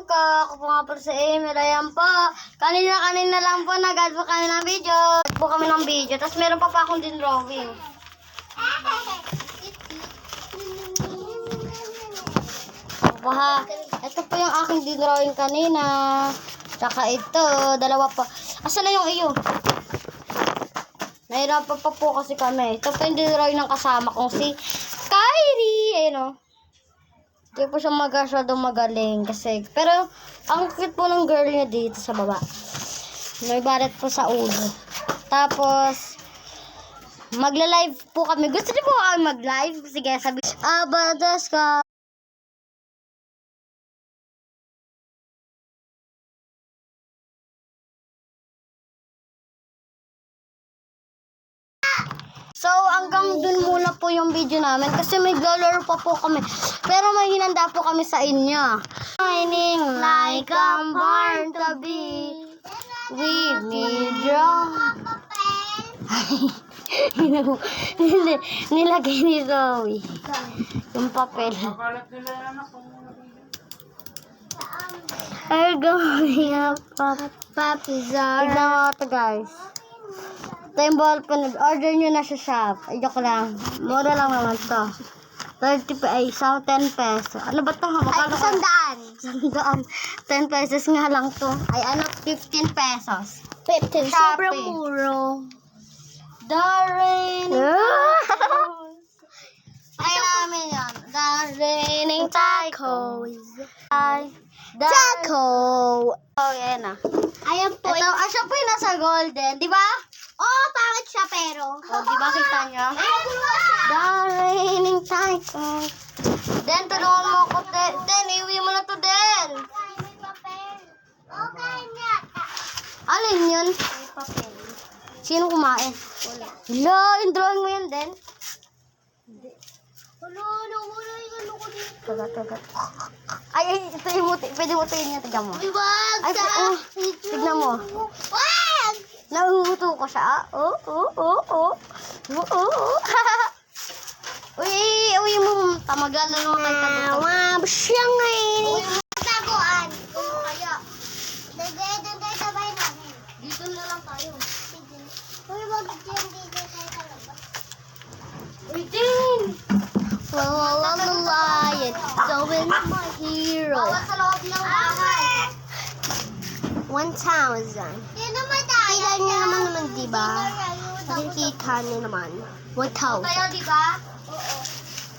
ko. Ako po nga po sa Emil. Ayan po. Kanina lang po nag-add po kami ng video. Po kami ng video. Tapos meron pa akong din drawing. Opo ha. Ito po yung aking din drawing kanina. Tsaka ito. Dalawa pa. Asa na yung iyo? Nahirapan pa po kasi kami. Ito po yung din drawing ng kasama kong si Kyrie. Ayun o. Hindi po siya masyadong magaling kasi. Pero, ang cute po ng girl niya dito sa baba. May baret po sa ulo. Tapos, magla-live po kami. Gusto niyo po kami mag-live? Sige, sabi. Abadas ka. So, hanggang dun muna po yung video namin kasi may galaro pa po kami. Pero may hinanda po kami sa inyo. Shining like I'm born to be with me draw. Nilagay ni Zoe yung papel. I'm going up, Papi Zara. Tignan mo ito, guys. Ito yung ballpen. Order nyo na sa shop. Ay, joke lang. Mura lang naman to. 10 pesos. Ano ba ito? Ay, 100. 10 pesos nga lang to. Ay, ano? 15 pesos. 15. Sobrang muro. The raining ay namin yan. The raining tacos. Taco. Oh, yan na. Ayan po. Ito, siya po yung nasa golden. Di ba? Oh, pangit siya pero. Oh, di ba kita niya? The raining tacos. Den, tulungan mo ako. Den, iuwi mo na to, Den. Okay nga. Alin yun? Sino kumain? Wala. Hello, yung drawing mo yun, Den. Wala yung ano ko dito. Taga. Ay, ito yung muti. Pwede mo tingin niya. Tignan mo. Wag Ay, tignan mo. Wag! Nahuhuto ko siya. Uy mo. Tamagal na naman tayo tagutok. Wab siya ngayon. Taguan. Kung kaya. Dagay sabay namin. Dito na lang tayo. Uy, wag dyan dito tayo sa labas. Uy, din. I'm the lion, so is my hero. Bawal sa loob ng bahay. 1,000. Yun naman tayo. Kailan niya naman, diba? Nakikita niyo naman. 1,000. Tayo, di ba? Oo.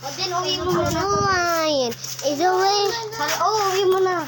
O din, uwi mo muna. Lion is away. Uwi mo na.